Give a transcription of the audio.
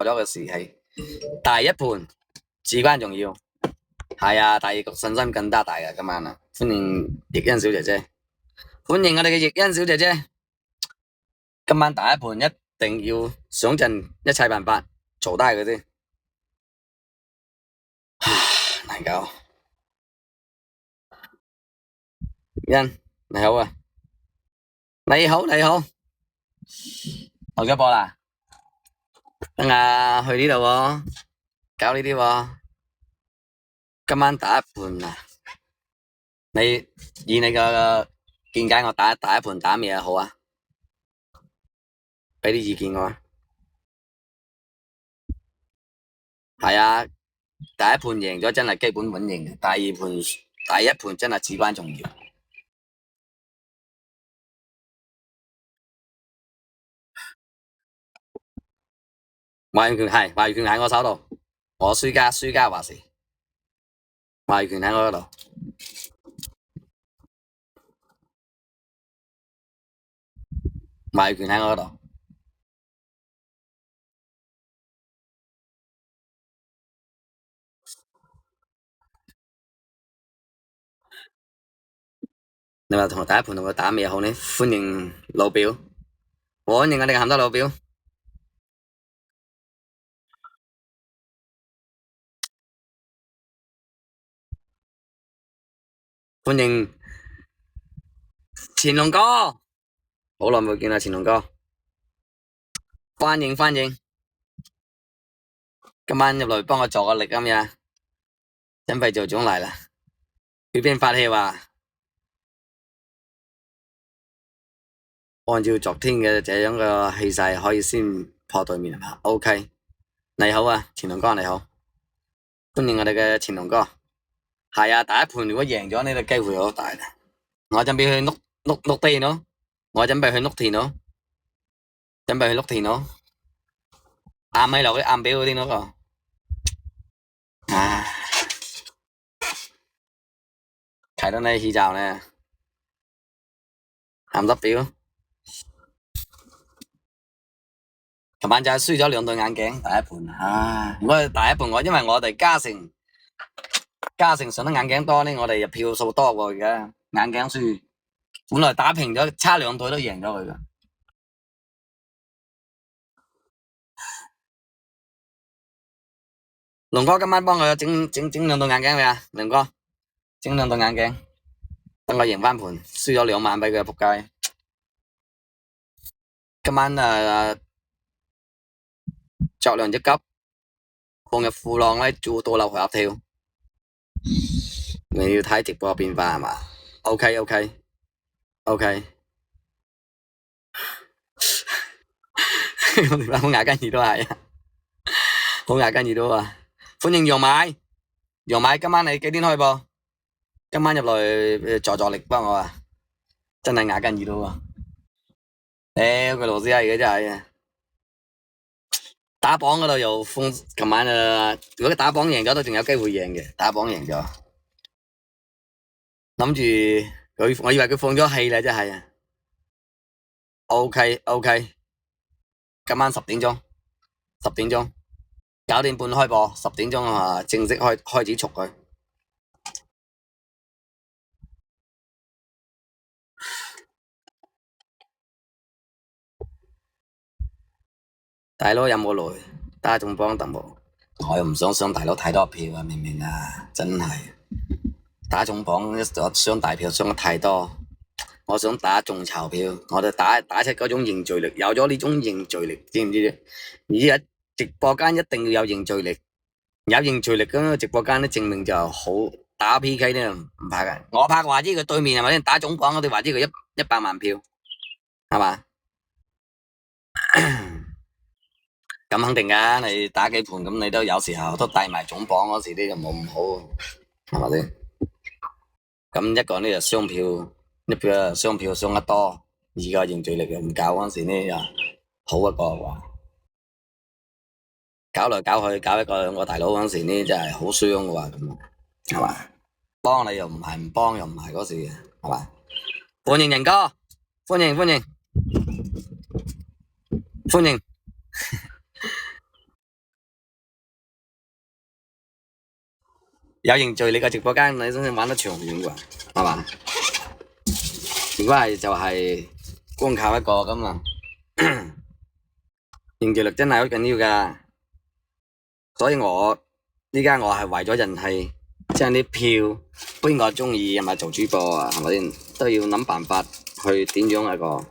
咗嘅士氣。第一盤至關重要，係啊，第二局信心更加大嘅今晚啊！歡迎易欣小姐姐，歡迎我哋嘅易欣小姐姐。今晚第一盤一定要想盡一切辦法做低佢先。難搞。欣你好啊，你好你好，落咗波啦，等下去呢度喎，搞呢啲喎。今晚第一盤啊，以你嘅見解，我第一盤打咩好啊？俾啲意見我啊。係啊，第一盤贏咗真係基本穩贏，第一盤真係至關重要。話語權喺我手度，我輸家話事，話語權喺我嗰度。話語權喺我嗰度。你話同第一盤同佢打咩好呢？歡迎老表，歡迎我哋嘅鹹多老表。歡迎乾隆哥，好耐冇見啦，乾隆哥，歡迎，今晚入嚟幫我助個力咁呀，準備做獎勵啦。佢邊發氣話，按照昨天嘅這樣嘅氣勢，可以先破對面係嘛 ？OK， 你好啊，乾隆哥你好，歡迎我哋嘅乾隆哥。係啊，第一盤如果贏咗呢個機會好大啦。我準備去碌地咯，我準備去碌田咯，啱喺落啲啱表嗰啲咯。唉，睇到你氣罩呢，鹹濕表。琴晚就係輸咗兩對眼鏡，第一盤。唉，我哋第一盤因為我哋嘉誠上得眼鏡多呢，我哋票數多喎而家眼鏡輸，本來打平咗，差兩隊都贏咗佢噶。龍哥今晚幫我整兩對眼鏡未啊？龍哥整兩對眼鏡，等我贏翻盤，輸咗2萬俾佢仆街。今晚着兩隻急，放入褲浪咧，做倒流回合跳。你要睇直播變化係嘛 ？OK， 好牙根耳都係啊，好牙根耳都啊！歡迎楊買，今晚你幾點開播？今晚入嚟助力幫我啊！真係牙根耳都啊！佢羅斯係嘅真係啊！打榜嗰度又封，琴晚如果打榜贏咗都仲有機會贏嘅，打榜贏咗，諗住佢，我以為佢放咗氣啦，真係啊 ！OK， 今晚10點鐘9點半開播，10點鐘啊正式開始續佢。大佬有冇來？打中幫特冇，我又唔想上大佬太多票啊，明唔明啊？真係打中榜一上大票上得太多，我想打中籌票，我哋打出嗰種凝聚力，有咗呢種凝聚力，知唔知啫？而家直播間一定要有凝聚力，有凝聚力咁個直播間咧證明就好，打 PK 咧唔怕嘅。我怕話知佢對面係咪先打總榜，我哋話知佢100萬票，係嘛？咁肯定噶，你打幾盤咁，你都有時候都帶埋總榜嗰時啲就冇咁好，係咪先？咁一個呢就雙票，一個雙票雙得多，二個凝聚力又唔夠嗰時呢就好一個話，搞來搞去搞一個兩個大佬嗰時呢真係好傷嘅話咁，係嘛？幫你又唔係，唔幫又唔係嗰時嘅，係嘛？歡迎仁哥，歡迎。有凝聚力嘅直播間，你先至玩得長遠㗎，係嘛？如果係就係光靠一個咁啊，凝聚力真係好緊要㗎。所以我依家我係為咗人氣，將啲票邊個鍾意係咪做主播啊？係咪先都要諗辦法去點樣一個